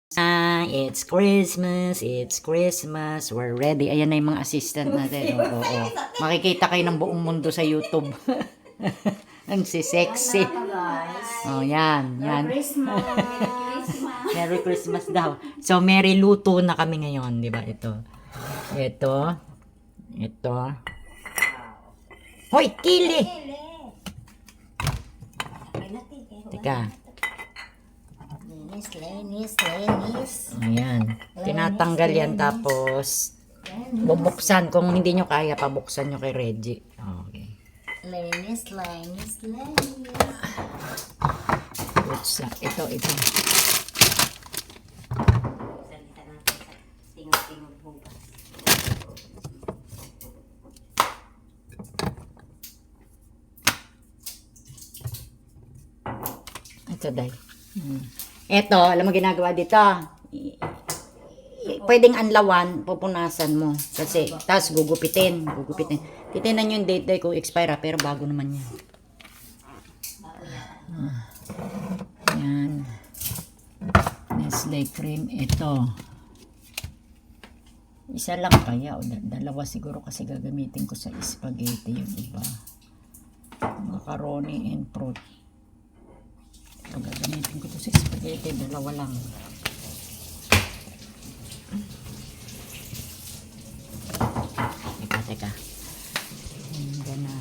It's Christmas, it's Christmas, we're ready. Ayan na yung mga assistant natin. Oo, oo. Makikita kayo ng buong mundo sa YouTube. Ang si sexy. Oh, yan, yan. Merry Christmas. Merry Christmas daw. So, Merry Luto na kami ngayon, di ba? Ito. Hoy, kili! Teka. Linis. Ayan. Tinatanggal yan tapos bubuksan. Kung hindi nyo kaya, pabuksan nyo kay Reggie. Okay. Linis. Buksan. Ito. Ito, Day. Ito, alam mo ginagawa dito. Pwedeng anlawan, pupunasan mo. Kasi, tapos gugupitin. Titinan yung date day kung expire, pero bago naman yan. Yan. Nestle cream. Ito. Isa lang kaya. O dalawa siguro kasi gagamitin ko sa spaghetti yung iba. Macaroni and fruit. Ito gagamitin ko to sa spaghetti. Dalawa lang. Teka. Yan na.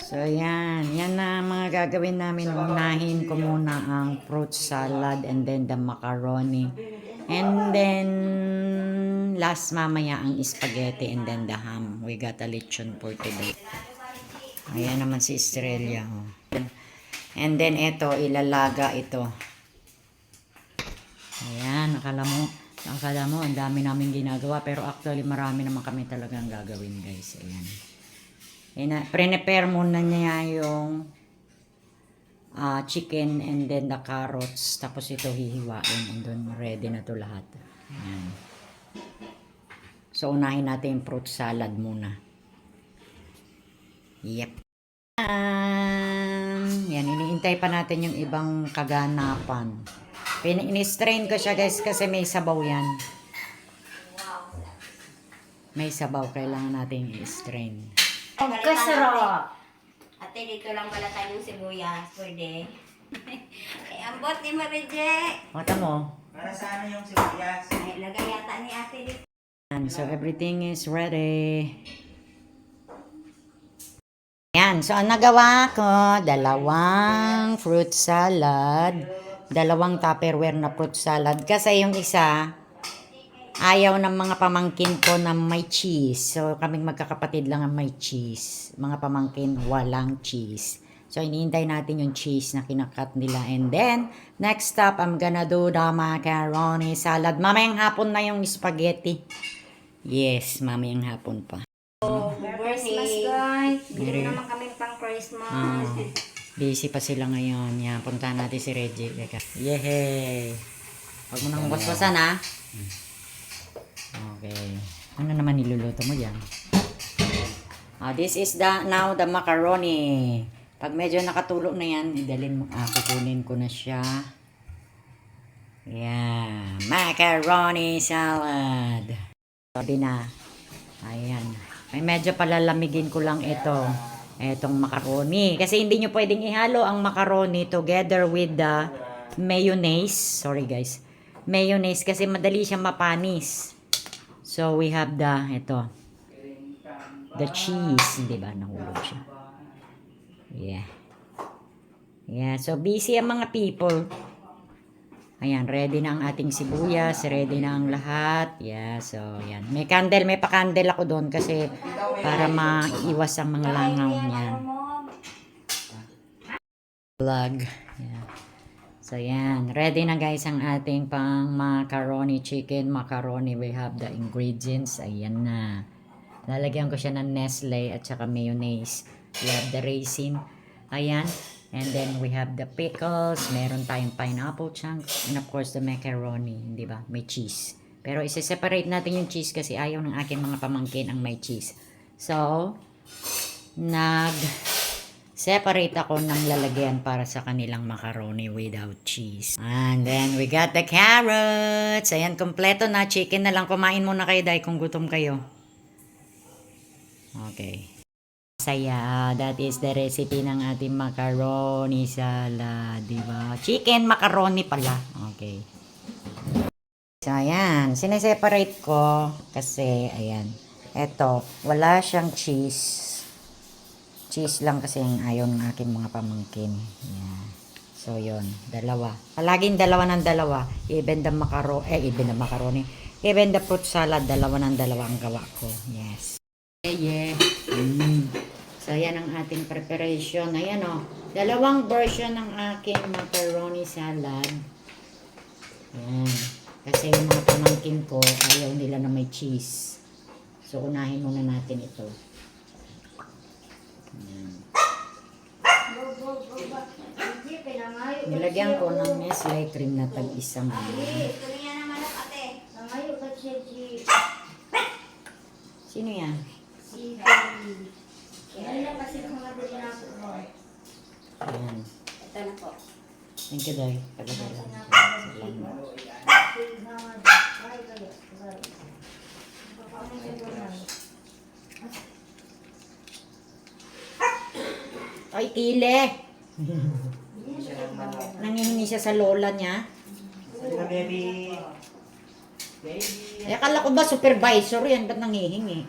So, yan. Yan na mga gagawin namin. Unahin ko muna ang fruit salad and then the macaroni. And then, last mamaya ang spaghetti and then the ham. We got a lechon for today. Ayan naman si Estrella. Oh. And then, ito, ilalaga ito. Ayan, akala mo, ang dami namin ginagawa. Pero actually, marami naman kami talagang gagawin, guys. Ayan. Prepare muna niya yung chicken and then the carrots. Tapos ito hihiwain. And then, ready na to lahat. Ayan. So, unahin natin yung fruit salad muna. Yep. Yan, iniintay pa natin yung ibang kaganapan. In-strain ko siya, guys, kasi may sabaw yan. May sabaw, kailangan natin i-strain. Pagkasarap. Ate, dito lang pala tayong sibuyas. Pwede. Ambot ni Marije. Mata mo. Para sana yung sibuyas. Ay, lagay yata ni ate dito. So, everything is ready. Yan. So, ang nagawa ko, dalawang fruit salad. Dalawang Tupperware na fruit salad. Kasi yung isa, ayaw ng mga pamangkin ko na may cheese. So, kaming magkakapatid lang ang may cheese. Mga pamangkin, walang cheese. So, hinihintay natin yung cheese na kinakat nila. And then, next up, I'm gonna do the macaroni salad. Mamayang hapon na yung spaghetti. Yes, mamayang hapon pa. Christmas, guys. Merry- Bili naman kami pang Christmas. Busy pa sila ngayon. Yan, puntahan natin si Reggie. Yehey! Huwag mo nang waswasan, ha? Okay. Ano naman niluluto mo dyan? This is now the macaroni. Pag medyo nakatulo na yan, idalin mo. Kukunin ko na siya. Yeah. Macaroni salad. Sabi na. Ayan. May medyo palalamigin ko lang ito. Etong macaroni. Kasi hindi nyo pwedeng ihalo ang macaroni together with the mayonnaise. Sorry guys. Mayonnaise kasi madali siyang mapanis. So we have the cheese. Hindi ba? Nahulog siya. Yeah. So busy ang mga people. Ayan, ready na ang ating sibuyas, ready na ang lahat. Yeah, so yan. May pa-candle ako doon kasi para maiwas ang mga langaw niyan. Vlog. Yeah. So yan, ready na guys ang ating pang macaroni, chicken macaroni. We have the ingredients. Ayan na. Lalagyan ko siya ng Nestle at saka mayonnaise. We have the raisin. Ayan. And then we have the pickles, meron tayong pineapple chunks, and of course the macaroni, di ba? May cheese. Pero isa-separate natin yung cheese kasi ayaw ng aking mga pamangkin ang may cheese. So, separate ako ng lalagyan para sa kanilang macaroni without cheese. And then we got the carrots. Ayan, kompleto na. Chicken na lang. Kumain muna kayo dahil kung gutom kayo. Okay. Saya, that is the recipe ng ating macaroni salad, di ba? Chicken macaroni pala. Okay. So, ayan. Sineseparate ko kasi, ayan. Eto, wala siyang cheese. Cheese lang kasi yung ayaw ng aking mga pamangkin. Ayan. So, yun. Dalawa. Palaging dalawa ng dalawa. Even the macaroni. Even the fruit salad, dalawa ng dalawa ang gawa ko. Yes. Yeah. So, yan ang ating preparation. Ayan o. Dalawang version ng aking macaroni salad. Ayan. Kasi yung mga pamangkin ko, ayaw nila na may cheese. So, unahin muna natin ito. Ayan. Nilagyan ko ng Nestle cream na tag-isang. Gusto niya naman ang ate. Sino yan? Ayan. Ito na po. Thank you, Day. Pagkakala lang. Salamat. Ay, ile! Nangihingi siya sa lola niya. Sabi na, baby. Baby. Eh, akala ko ba supervisor yan? Ba't nangihingi?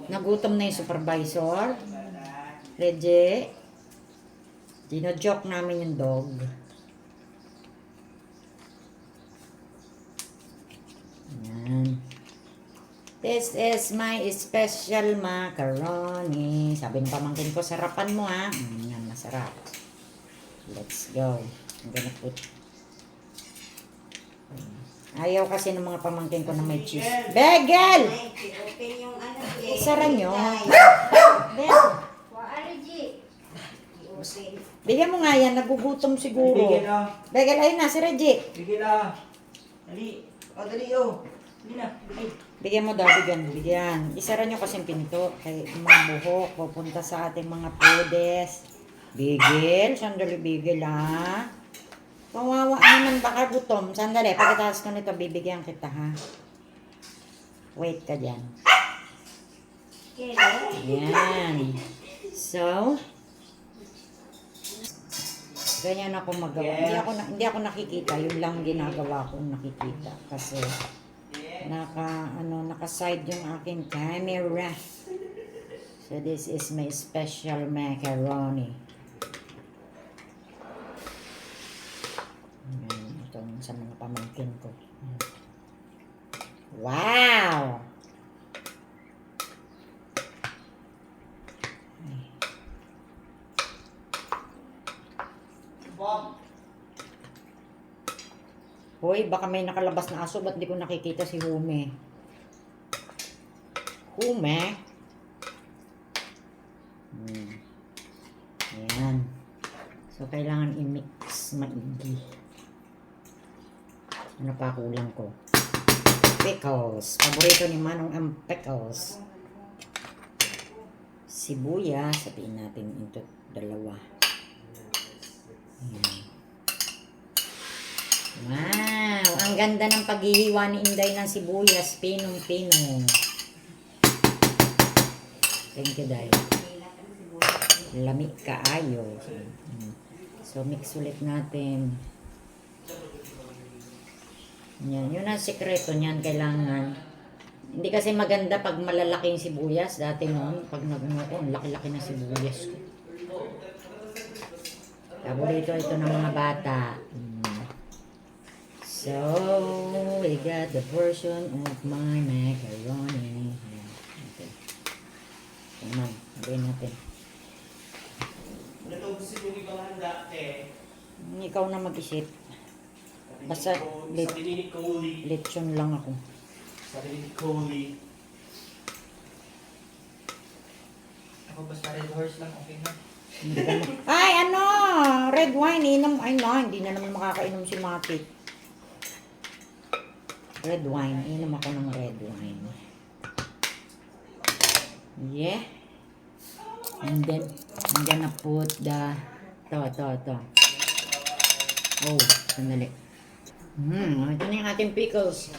Nagutom na yung supervisor. Reggie. Dino-joke namin yung dog. Ayan. This is my special macaroni. Sabi ng pamangkin ko, sarapan mo ha. Yan, masarap. Let's go. I'm gonna put... Ayaw kasi ng mga pamangkin ko na may cheese. Bagel! Ay, open yung ano. Sara nyo. Open. Bigyan mo nga yan, nagugutom siguro. Bigyan na. Bagel, ayun na, si Reggie. Bigyan na. Dali. O, dali o. Dali na. Ay. Bigyan mo daw, bigyan. Isara nyo kasi pinto. Kay mga buhok, pupunta sa ating mga pudes. Bigel, sandali bigel ha. Kawawa naman, baka gutom. Sandali, pagkatapos ko nito, bibigyan kita ha. Wait ka dyan. Yan. So, ganyan ako magawa. Hindi ako nakikita. Yun lang ginagawa ko nakikita. Kasi, naka-side yung aking camera. So, this is my special macaroni. Itong sa mga pamangkin ko. Wow! Bob. Hoy, baka may nakalabas na aso. Ba't di ko nakikita si Hume? Hume? Ayan. So, kailangan i-mix maigi. Ano pa kulang ko? Pickles. Paborito ni Manong ang pickles. Sibuyas. Sabihin natin ito dalawa. Ayan. Wow! Ang ganda ng paghihiwa ni Inday ng sibuyas. Pinong-pinong. Thank you, Day. Lamig kaayo. So, mix ulit natin. Yan. Yun ang sikreto niyan. Kailangan. Hindi kasi maganda pag malalaki yung sibuyas. Dati noon, pag nagano ko, ang laki-laki na sibuyas ko. Paborito ito ng mga bata. So, we got the version of my macaroni. Okay. Naman, sabihin natin. Ano ito gusto yung ikaw handa, te? Ikaw na mag-isip. Basta Sabi ni Nicole. lechon lang ako. Sabi ni Nicole. Ako basta red horse lang, okay na. Hindi ka ay, ano? Red wine. Inom. Ay, no. Hindi na naman makakainom si Matit. Red wine. Inom ako ng red wine. Yeah. And then, I'm gonna put the, to. Oh, sandali. Ito na yung ating pickles.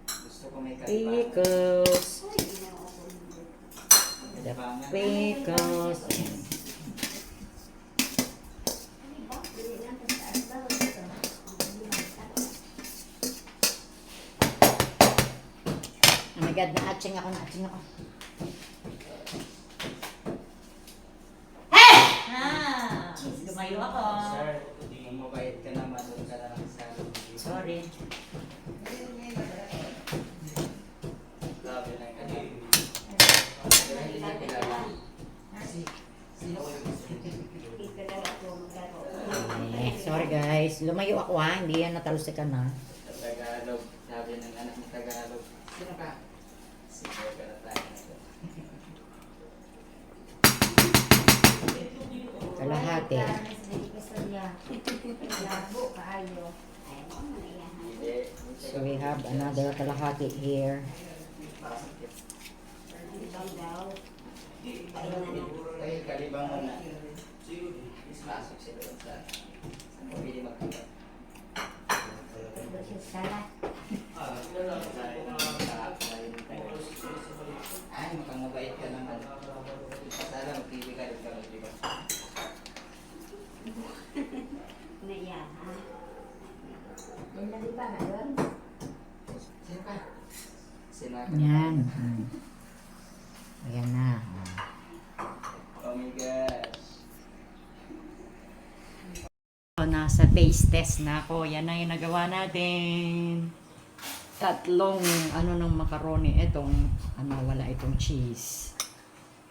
Gusto ko may kalibangan. Pickles. The pickles. Oh my God, na-atching ako. Lumayo ako. Sir, mabait ka naman. Doon ka lang sa Sorry. Grabe lang ka din. Sorry guys. Lumayo ako ha. Hindi yan natalsikan ha. Tagalog. Sabi ng anak ng Tagalog. Sino ka? Sino ka na tayo? Kalahati. Labo kaayo. Hindi. So we have another kalahati here. Ay, kalibang mo na. Pasok sila doon sa pabili magkakat. Salat. Ay, mukhang mabait ka naman. Pasala, mag-TV ka rin ka, di ba? Yan na di ba na doon? Sino ka? Sino ka? Yan. Ayan na. Oh my gosh. Nasa taste test na ako. Yan na yung nagawa natin. Tatlong ng macaroni. Itong wala itong cheese.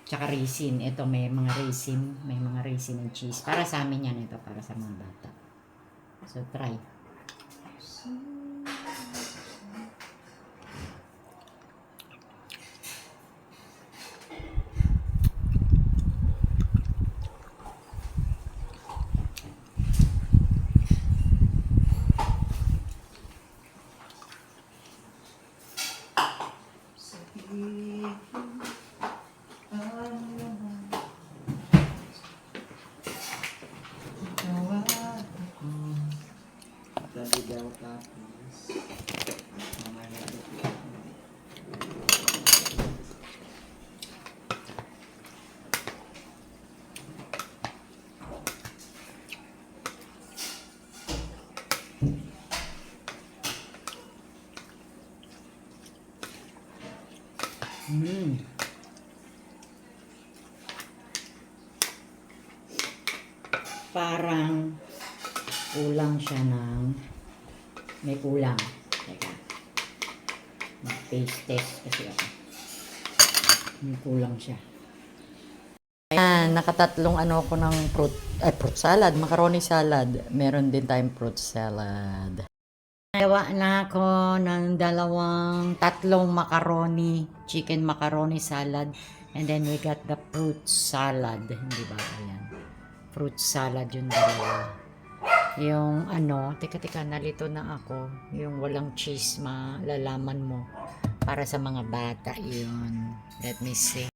Tsaka raisin. Ito may mga raisin. May mga raisin and cheese. Para sa amin yan ito. Para sa mga bata. So try. Dali daw tapos. Mamaya ito. Parang kulang siya ng may kulang. Teka. Mag-taste test kasi ako. May kulang siya. Ayan, nakatatlong ko ng fruit salad, macaroni salad. Meron din tayong fruit salad. Gawa na ako ng tatlong macaroni, chicken macaroni salad. And then we got the fruit salad. Hindi ba? Ayan. Fruit salad yung dalawa. Yung teka, nalito na ako. Yung walang cheese, malalaman mo. Para sa mga bata yun. Let me see.